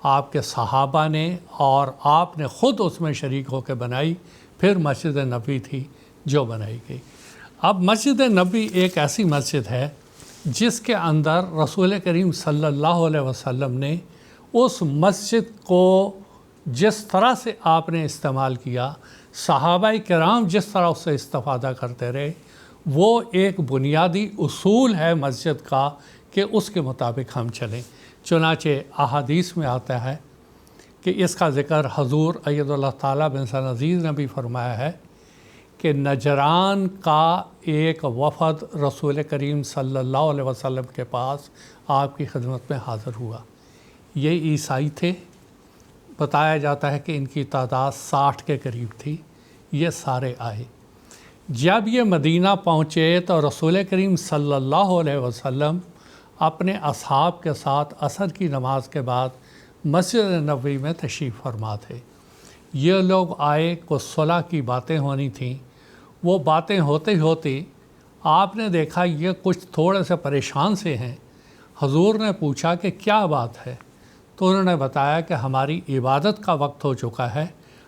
آپ کے صحابہ نے اور آپ نے خود اس میں شریک ہو کے بنائی، پھر مسجد نبوی تھی جو بنائی گئی۔ اب مسجد نبوی ایک ایسی مسجد ہے جس کے اندر رسول کریم صلی اللہ علیہ وسلم نے اس مسجد کو جس طرح سے آپ نے استعمال کیا، صحابہ کرام جس طرح اس سے استفادہ کرتے رہے، وہ ایک بنیادی اصول ہے مسجد کا کہ اس کے مطابق ہم چلیں۔ چنانچہ احادیث میں آتا ہے کہ اس کا ذکر حضور ایدہ اللہ تعالیٰ بنصر العزیز نے بھی فرمایا ہے کہ نجران کا ایک وفد رسول کریم صلی اللہ علیہ وسلم کے پاس آپ کی خدمت میں حاضر ہوا۔ یہ عیسائی تھے، بتایا جاتا ہے کہ ان کی تعداد 60 کے قریب تھی۔ یہ سارے آئے، جب یہ مدینہ پہنچے تو رسول کریم صلی اللہ علیہ وسلم اپنے اصحاب کے ساتھ عصر کی نماز کے بعد مسجد نبوی میں تشریف فرما تھے۔ یہ لوگ آئے، کچھ صلح کی باتیں ہونی تھیں، وہ باتیں ہوتے ہوتے آپ نے دیکھا یہ کچھ تھوڑے سے پریشان سے ہیں۔ حضور نے پوچھا کہ کیا بات ہے؟ تو انہوں نے بتایا کہ ہماری عبادت کا وقت ہو چکا ہے،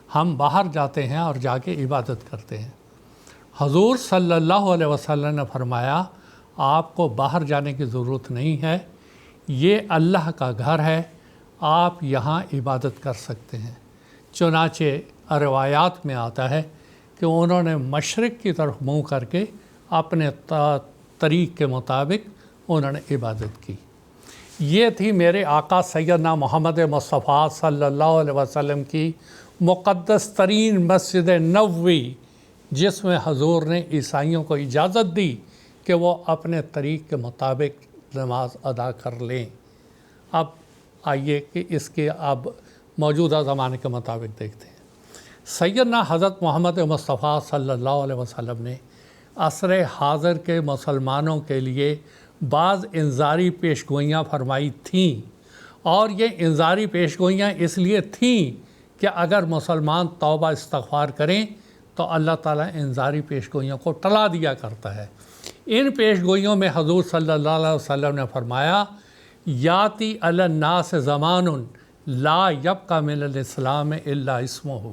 ہم باہر جاتے ہیں اور جا کے عبادت کرتے ہیں۔ حضور صلی اللہ علیہ وسلم نے فرمایا آپ کو باہر جانے کی ضرورت نہیں ہے، یہ اللہ کا گھر ہے، آپ یہاں عبادت کر سکتے ہیں۔ چنانچہ روایات میں آتا ہے کہ انہوں نے مشرق کی طرف منہ کر کے اپنے طریق کے مطابق انہوں نے عبادت کی۔ یہ تھی میرے آقا سیدنا محمد مصطفیٰ صلی اللہ علیہ وسلم کی مقدس ترین مسجد نبوی، جس میں حضور نے عیسائیوں کو اجازت دی کہ وہ اپنے طریق کے مطابق نماز ادا کر لیں۔ اب آئیے کہ اس کے اب موجودہ زمانے کے مطابق دیکھتے ہیں۔ سیدنا حضرت محمد مصطفیٰ صلی اللہ علیہ وسلم نے عصر حاضر کے مسلمانوں کے لیے بعض انذاری پیشگوئیاں فرمائی تھیں، اور یہ انذاری پیشگوئیاں اس لیے تھیں کہ اگر مسلمان توبہ استغفار کریں تو اللہ تعالیٰ انذاری پیشگوئیوں کو ٹلا دیا کرتا ہے۔ ان پیشگوئیوں میں حضور صلی اللہ علیہ وسلم نے فرمایا یاتی علی الناس زمان لا یبقى من الاسلام الا اسمہ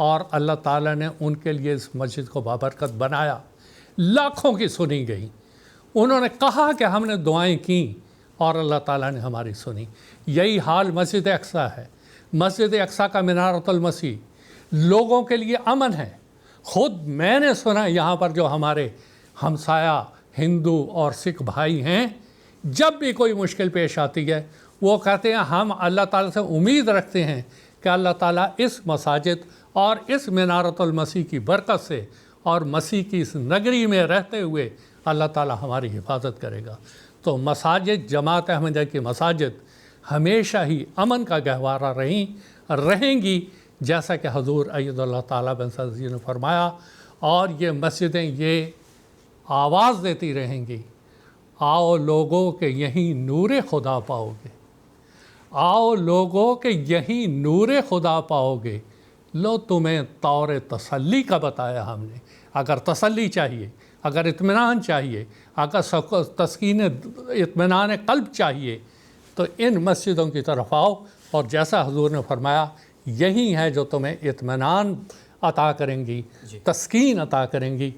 اور اللہ تعالیٰ نے ان کے لیے اس مسجد کو بابرکت بنایا، لاکھوں کی سنی گئی۔ انہوں نے کہا کہ ہم نے دعائیں کیں اور اللہ تعالیٰ نے ہماری سنی۔ یہی حال مسجد اقصیٰ ہے۔ مسجد اقصیٰ کا منارۃ المسیح لوگوں کے لیے امن ہے۔ خود میں نے سنا یہاں پر جو ہمارے ہمسایہ ہندو اور سکھ بھائی ہیں، جب بھی کوئی مشکل پیش آتی ہے وہ کہتے ہیں ہم اللہ تعالیٰ سے امید رکھتے ہیں کہ اللہ تعالیٰ اس مساجد اور اس منارۃ المسیح کی برکت سے اور مسیح کی اس نگری میں رہتے ہوئے اللہ تعالیٰ ہماری حفاظت کرے گا۔ تو مساجد، جماعت احمدیہ کی مساجد ہمیشہ ہی امن کا گہوارہ رہیں گی، جیسا کہ حضور اید اللہ تعالیٰ بن سعدی نے فرمایا، اور یہ مسجدیں یہ آواز دیتی رہیں گی، آؤ لوگوں کہ یہیں نور خدا پاؤ گے، آؤ لوگوں کہ یہیں نور خدا پاؤ گے۔ لو تمہیں طور تسلی کا بتایا ہم نے۔ اگر تسلی چاہیے، اگر اطمینان چاہیے، اگر تسکین اطمینان قلب چاہیے تو ان مسجدوں کی طرف آؤ، اور جیسا حضور نے فرمایا یہی ہے جو تمہیں اطمینان عطا کریں گی، تسکین عطا کریں گی۔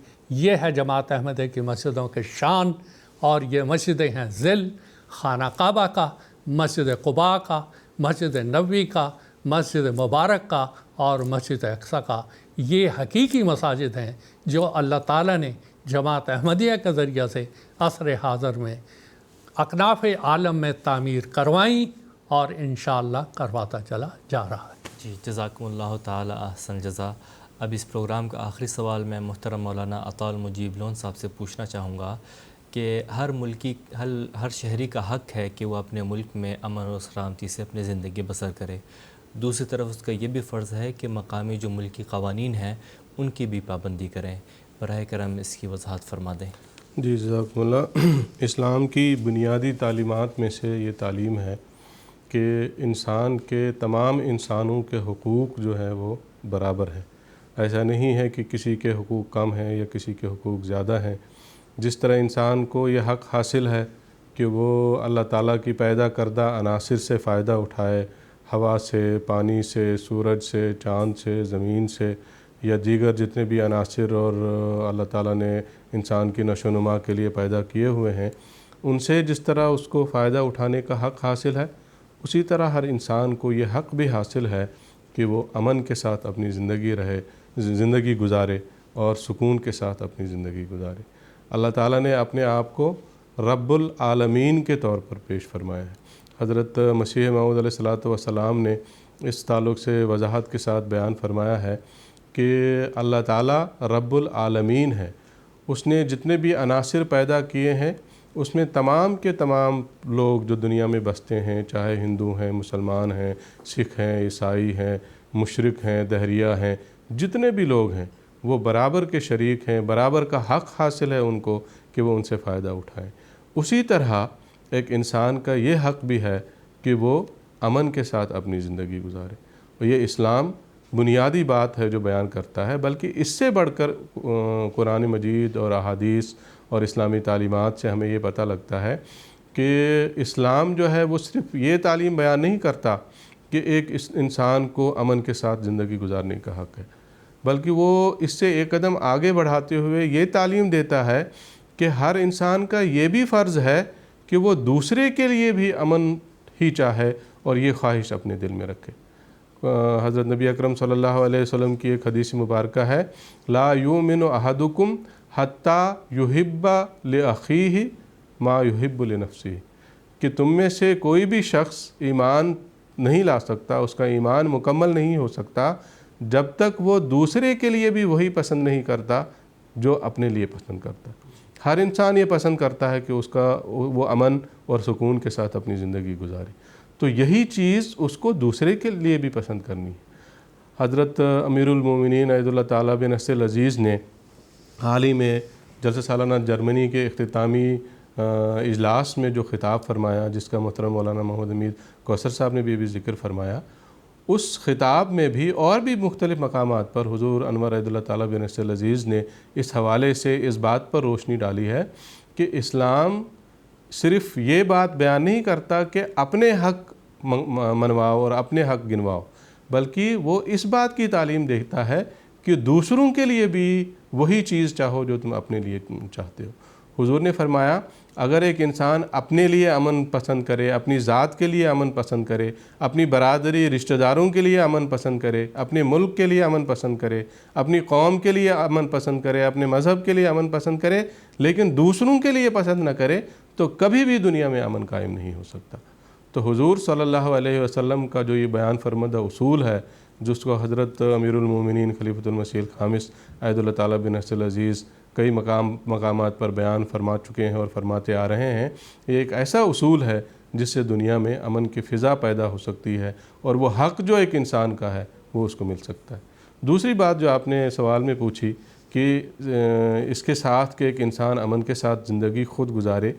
یہ ہے جماعت احمدیہ کی مسجدوں کے شان، اور یہ مسجدیں ہیں ذل خانہ کعبہ کا، مسجد قباء کا، مسجد نبوی کا، مسجد مبارک کا اور مسجد اقصیٰ کا۔ یہ حقیقی مساجد ہیں جو اللہ تعالیٰ نے جماعت احمدیہ کے ذریعہ سے عصر حاضر میں اکناف عالم میں تعمیر کروائیں، اور انشاءاللہ کرواتا چلا جا رہا ہے۔ جی، جزاکم اللہ تعالی احسن جزا۔ اب اس پروگرام کا آخری سوال میں محترم مولانا عطا المجیب لون صاحب سے پوچھنا چاہوں گا کہ ہر شہری کا حق ہے کہ وہ اپنے ملک میں امن و سلامتی سے اپنی زندگی بسر کرے، دوسری طرف اس کا یہ بھی فرض ہے کہ مقامی جو ملکی قوانین ہیں ان کی بھی پابندی کریں۔ براہ کرم اس کی وضاحت فرما دیں۔ جی جزاکم اللہ۔ اسلام کی بنیادی تعلیمات میں سے یہ تعلیم ہے کہ انسان کے تمام انسانوں کے حقوق جو ہیں وہ برابر ہیں۔ ایسا نہیں ہے کہ کسی کے حقوق کم ہیں یا کسی کے حقوق زیادہ ہیں۔ جس طرح انسان کو یہ حق حاصل ہے کہ وہ اللہ تعالیٰ کی پیدا کردہ عناصر سے فائدہ اٹھائے، ہوا سے، پانی سے، سورج سے، چاند سے، زمین سے، یا دیگر جتنے بھی عناصر اور اللہ تعالیٰ نے انسان کی نشو و نما کے لیے پیدا کیے ہوئے ہیں، ان سے جس طرح اس کو فائدہ اٹھانے کا حق حاصل ہے، اسی طرح ہر انسان کو یہ حق بھی حاصل ہے کہ وہ امن کے ساتھ اپنی زندگی گزارے اور سکون کے ساتھ اپنی زندگی گزارے۔ اللہ تعالیٰ نے اپنے آپ کو رب العالمین کے طور پر پیش فرمایا ہے۔ حضرت مسیح موعود علیہ الصلوۃ والسلام نے اس تعلق سے وضاحت کے ساتھ بیان فرمایا ہے کہ اللہ تعالیٰ رب العالمین ہے۔ اس نے جتنے بھی عناصر پیدا کیے ہیں اس میں تمام کے تمام لوگ جو دنیا میں بستے ہیں، چاہے ہندو ہیں، مسلمان ہیں، سکھ ہیں، عیسائی ہیں، مشرک ہیں، دہریہ ہیں، جتنے بھی لوگ ہیں وہ برابر کے شریک ہیں، برابر کا حق حاصل ہے ان کو کہ وہ ان سے فائدہ اٹھائیں۔ اسی طرح ایک انسان کا یہ حق بھی ہے کہ وہ امن کے ساتھ اپنی زندگی گزارے، اور یہ اسلام بنیادی بات ہے جو بیان کرتا ہے۔ بلکہ اس سے بڑھ کر قرآن مجید اور احادیث اور اسلامی تعلیمات سے ہمیں یہ پتہ لگتا ہے کہ اسلام جو ہے وہ صرف یہ تعلیم بیان نہیں کرتا کہ ایک انسان کو امن کے ساتھ زندگی گزارنے کا حق ہے، بلکہ وہ اس سے ایک قدم آگے بڑھاتے ہوئے یہ تعلیم دیتا ہے کہ ہر انسان کا یہ بھی فرض ہے کہ وہ دوسرے کے لیے بھی امن ہی چاہے اور یہ خواہش اپنے دل میں رکھے۔ حضرت نبی اکرم صلی اللہ علیہ وسلم کی ایک حدیث مبارکہ ہے، لا یؤمن احدکم حتی یحب لاخیہ ما یحب لنفسہ، کہ تم میں سے کوئی بھی شخص ایمان نہیں لا سکتا، اس کا ایمان مکمل نہیں ہو سکتا جب تک وہ دوسرے کے لیے بھی وہی پسند نہیں کرتا جو اپنے لیے پسند کرتا۔ ہر انسان یہ پسند کرتا ہے کہ وہ امن اور سکون کے ساتھ اپنی زندگی گزارے، تو یہی چیز اس کو دوسرے کے لیے بھی پسند کرنی ہے۔ حضرت امیر المومنین اید اللہ تعالیٰ بن نصر العزیز نے حال ہی میں جلسہ سالانہ جرمنی کے اختتامی اجلاس میں جو خطاب فرمایا، جس کا محترم مولانا محمد حمید کوثر صاحب نے بھی ذکر فرمایا، اس خطاب میں بھی اور بھی مختلف مقامات پر حضور انور اید اللہ تعالیٰ بن نصر العزیز نے اس حوالے سے اس بات پر روشنی ڈالی ہے کہ اسلام صرف یہ بات بیان نہیں کرتا کہ اپنے حق منواؤ اور اپنے حق گنواؤ، بلکہ وہ اس بات کی تعلیم دیتا ہے کہ دوسروں کے لیے بھی وہی چیز چاہو جو تم اپنے لیے چاہتے ہو۔ حضور نے فرمایا اگر ایک انسان اپنے لیے امن پسند کرے، اپنی ذات کے لیے امن پسند کرے، اپنی برادری رشتہ داروں کے لیے امن پسند کرے، اپنے ملک کے لیے امن پسند کرے، اپنی قوم کے لیے امن پسند کرے، اپنے مذہب کے لیے امن پسند کرے، لیکن دوسروں کے لیے پسند نہ کرے، تو کبھی بھی دنیا میں امن قائم نہیں ہو سکتا۔ تو حضور صلی اللہ علیہ وسلم کا جو یہ بیان فرمودہ اصول ہے، جس کو حضرت امیر المومنین خلیفۃ المسیح الخامس عید اللہ تعالیٰ بن نصر العزیز کئی مقامات پر بیان فرما چکے ہیں اور فرماتے آ رہے ہیں، یہ ایک ایسا اصول ہے جس سے دنیا میں امن کی فضا پیدا ہو سکتی ہے اور وہ حق جو ایک انسان کا ہے وہ اس کو مل سکتا ہے۔ دوسری بات جو آپ نے سوال میں پوچھی کہ اس کے ساتھ کہ ایک انسان امن کے ساتھ زندگی خود گزارے،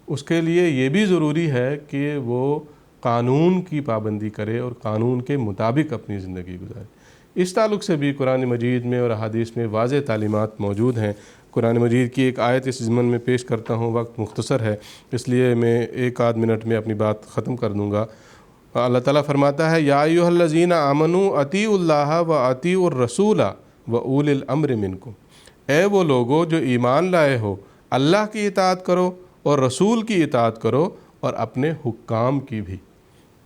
اس کے لیے یہ بھی ضروری ہے کہ وہ قانون کی پابندی کرے اور قانون کے مطابق اپنی زندگی گزارے۔ اس تعلق سے بھی قرآن مجید میں اور احادیث میں واضح تعلیمات موجود ہیں۔ قرآن مجید کی ایک آیت اس ضمن میں پیش کرتا ہوں، وقت مختصر ہے اس لیے میں ایک آدھ منٹ میں اپنی بات ختم کر دوں گا۔ اللہ تعالیٰ فرماتا ہے یا ایھا الذین آمنوا اطیعوا اللہ و اطیعوا الرسول و اولی الامر منکم، اے وہ لوگو جو ایمان لائے ہو، اللہ کی اطاعت کرو اور رسول کی اطاعت کرو اور اپنے حکام کی بھی۔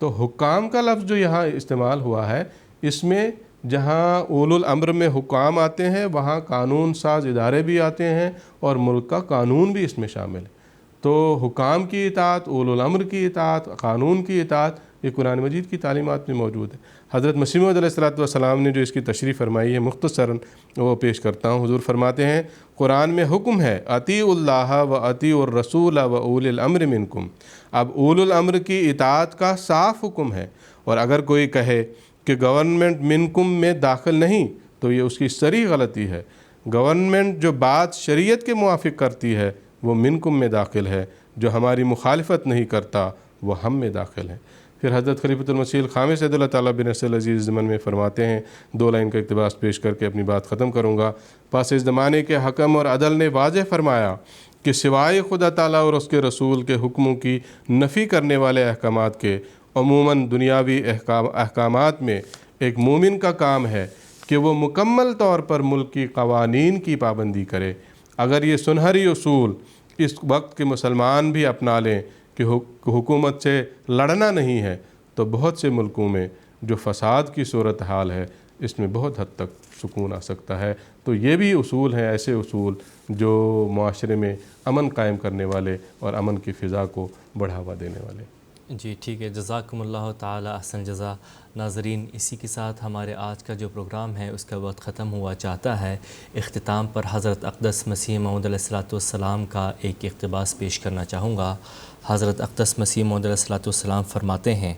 تو حکام کا لفظ جو یہاں استعمال ہوا ہے، اس میں جہاں اولو الامر میں حکام آتے ہیں وہاں قانون ساز ادارے بھی آتے ہیں اور ملک کا قانون بھی اس میں شامل ہے۔ تو حکام کی اطاعت، اولو الامر کی اطاعت، قانون کی اطاعت، یہ قرآن مجید کی تعلیمات میں موجود ہے۔ حضرت مسیح موعود علیہ السلام نے جو اس کی تشریح فرمائی ہے مختصراً وہ پیش کرتا ہوں۔ حضور فرماتے ہیں قرآن میں حکم ہے اطیعوا اللہ و اطیعوا الرسول و اولی الامر منکم۔ اب اولو الامر کی اطاعت کا صاف حکم ہے، اور اگر کوئی کہے کہ گورنمنٹ منکم میں داخل نہیں تو یہ اس کی صریح غلطی ہے۔ گورنمنٹ جو بات شریعت کے موافق کرتی ہے وہ منکم میں داخل ہے، جو ہماری مخالفت نہیں کرتا وہ ہم میں داخل ہے۔ پھر حضرت خلیفۃ المسیح الخامس عید اللہ تعالیٰ بن نصر العزیز ضمن میں فرماتے ہیں، 2 لائن کا اقتباس پیش کر کے اپنی بات ختم کروں گا۔ پس اس زمانے کے حکم اور عدل نے واضح فرمایا کہ سوائے خدا تعالیٰ اور اس کے رسول کے حکموں کی نفی کرنے والے احکامات کے، عموماً دنیاوی احکامات میں ایک مومن کا کام ہے کہ وہ مکمل طور پر ملک کی قوانین کی پابندی کرے۔ اگر یہ سنہری اصول اس وقت کے مسلمان بھی اپنا لیں کہ حکومت سے لڑنا نہیں ہے، تو بہت سے ملکوں میں جو فساد کی صورتحال ہے اس میں بہت حد تک سکون آ سکتا ہے۔ تو یہ بھی اصول ہیں، ایسے اصول جو معاشرے میں امن قائم کرنے والے اور امن کی فضا کو بڑھاوا دینے والے۔ جی ٹھیک ہے، جزاکم اللہ تعالی احسن جزا۔ ناظرین، اسی کے ساتھ ہمارے آج کا جو پروگرام ہے اس کا وقت ختم ہوا چاہتا ہے۔ اختتام پر حضرت اقدس مسیح موعود علیہ السلام کا ایک اقتباس پیش کرنا چاہوں گا۔ حضرت اقدس مسیح موعود علیہ السلام فرماتے ہیں،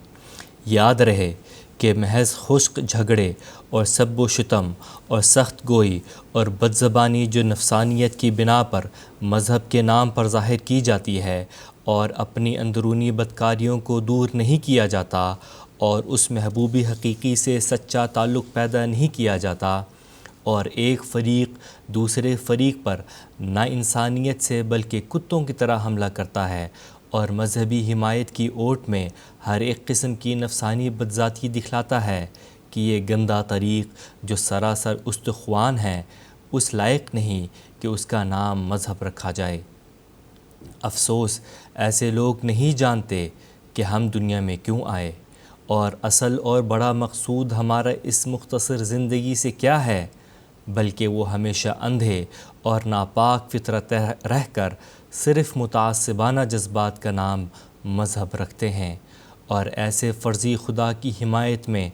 یاد رہے کہ محض خشک جھگڑے اور سب و شتم اور سخت گوئی اور بدزبانی جو نفسانیت کی بنا پر مذہب کے نام پر ظاہر کی جاتی ہے اور اپنی اندرونی بدکاریوں کو دور نہیں کیا جاتا اور اس محبوبی حقیقی سے سچا تعلق پیدا نہیں کیا جاتا، اور ایک فریق دوسرے فریق پر نا انسانیت سے بلکہ کتوں کی طرح حملہ کرتا ہے اور مذہبی حمایت کی اوٹ میں ہر ایک قسم کی نفسانی بدذاتی دکھلاتا ہے، کہ یہ گندا طریق جو سراسر استخوان ہے اس لائق نہیں کہ اس کا نام مذہب رکھا جائے۔ افسوس ایسے لوگ نہیں جانتے کہ ہم دنیا میں کیوں آئے اور اصل اور بڑا مقصود ہمارا اس مختصر زندگی سے کیا ہے، بلکہ وہ ہمیشہ اندھے اور ناپاک فطرت رہ کر صرف متعصبانہ جذبات کا نام مذہب رکھتے ہیں، اور ایسے فرضی خدا کی حمایت میں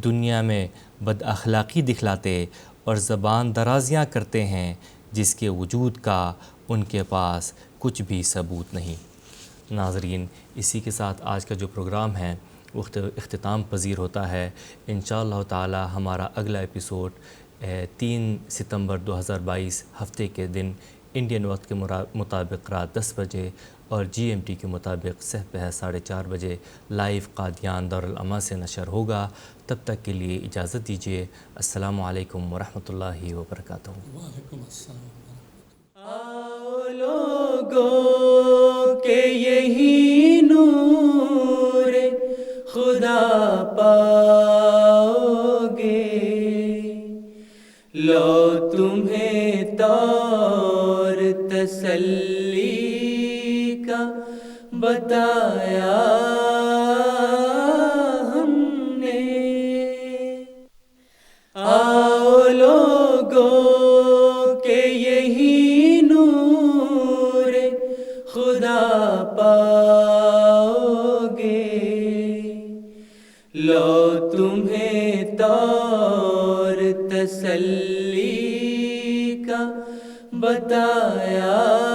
دنیا میں بد اخلاقی دکھلاتے اور زبان درازیاں کرتے ہیں جس کے وجود کا ان کے پاس کچھ بھی ثبوت نہیں۔ ناظرین، اسی کے ساتھ آج کا جو پروگرام ہے وہ اختتام پذیر ہوتا ہے۔ انشاءاللہ تعالی ہمارا اگلا ایپیسوڈ 3 ستمبر 2022 ہفتے کے دن انڈین وقت کے مطابق رات 10 بجے اور GMT کے مطابق صبح 4:30 بجے لائیو قادیان دارالامہ سے نشر ہوگا۔ تب تک کے لیے اجازت دیجیے۔ السلام علیکم ورحمۃ اللہ وبرکاتہ۔ وعلیکم السلام۔ آؤ لوگوں کہ یہی نور خدا پاؤ۔ بتایا ہم نے. آؤ لوگوں کہ یہی نور خدا پاؤ گے. لو تمہیں طور تسلی کا بتایا